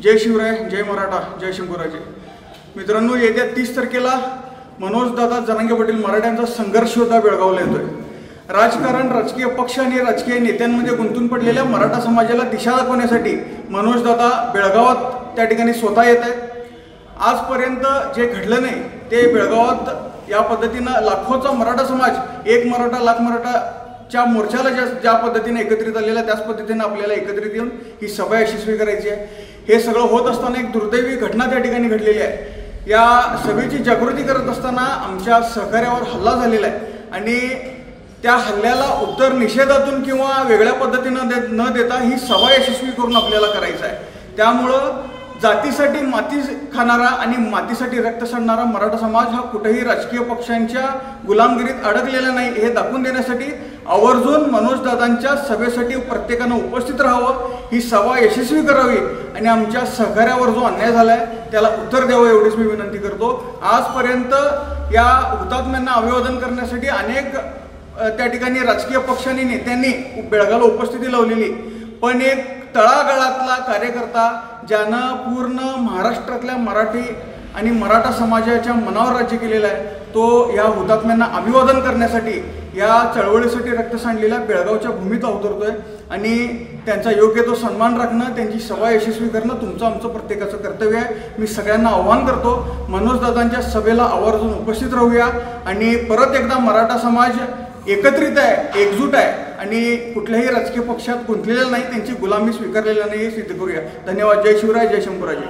जय शिवराय, जय मराठा, जय शंभूराजे। मित्रांनो, येत्या 30 तारखेला मनोजदादा जरांगे पाटील मराठ्यांचा संघर्ष योद्धा बेळगावला येतोय। राजकारण, राजकीय पक्ष आणि राजकीय नेत्यांमध्ये गुंतून पडलेल्या मराठा समाजाला दिशा दाखवण्यासाठी मनोजदादा बेळगावात त्या ठिकाणी स्वतः येत आहेत। आजपर्यंत जे घडलं नाही ते बेळगावात या पद्धतीनं लाखोचा मराठा समाज, एक मराठा लाख मराठाच्या मोर्चाला ज्या पद्धतीने एकत्रित आलेला, त्याच पद्धतीने आपल्याला एकत्रित येऊन ही सभा यशस्वी करायची आहे। हे सगळं होत असताना एक दुर्दैवी घटना त्या ठिकाणी घडलेली आहे। या सभेची जागृती करत असताना आमच्या सहकार्यावर हल्ला झालेला आहे आणि त्या हल्ल्याला उत्तर निषेधातून किंवा वेगळ्या पद्धतीनं न देता ही सभा यशस्वी करून आपल्याला करायचं आहे। त्यामुळं जातीसाठी माती खाणारा आणि मातीसाठी रक्त सांडणारा मराठा समाज हा कुठेही राजकीय पक्षांच्या गुलामगिरीत अडकलेला नाही हे दाखवून देण्यासाठी आवर्जून मनोजदादांच्या सभेसाठी प्रत्येकानं उपस्थित राहावं, ही सभा यशस्वी करावी आणि आमच्या सहकार्यावर जो अन्याय झाला आहे त्याला उत्तर द्यावं एवढीच मी विनंती करतो। आजपर्यंत या हुतात्म्यांना अभिवादन करण्यासाठी अनेक त्या ठिकाणी राजकीय पक्षांनी नेत्यांनी बेळगावला उपस्थिती लावलेली, पण एक तळागाळातला कार्यकर्ता ज्यानं पूर्ण महाराष्ट्रातल्या मराठी आणि मराठा समाजाच्या मनावर राज्य केलेलं आहे, तो या हुतात्म्यांना अभिवादन करण्यासाठी या चळवळीसाठी रक्त सांडलेल्या बेळगावच्या भूमीत अवतरतोय आणि त्यांचा योग्य तो सन्मान राखणं, त्यांची सभा यशस्वी करणं तुमचं आमचं प्रत्येकाचं कर्तव्य आहे। मी सगळ्यांना आव्हान करतो, मनोजदादांच्या सभेला आवर्जून उपस्थित राहूया आणि परत एकदा मराठा समाज एकत्रित आहे, एकजूट आहे आणि कुठल्याही राजकीय पक्षात गुंतलेला नाही, त्यांची गुलामी स्वीकारलेला नाही हे सिद्ध करूया। धन्यवाद। जय शिवराय, जय शंभूराजे।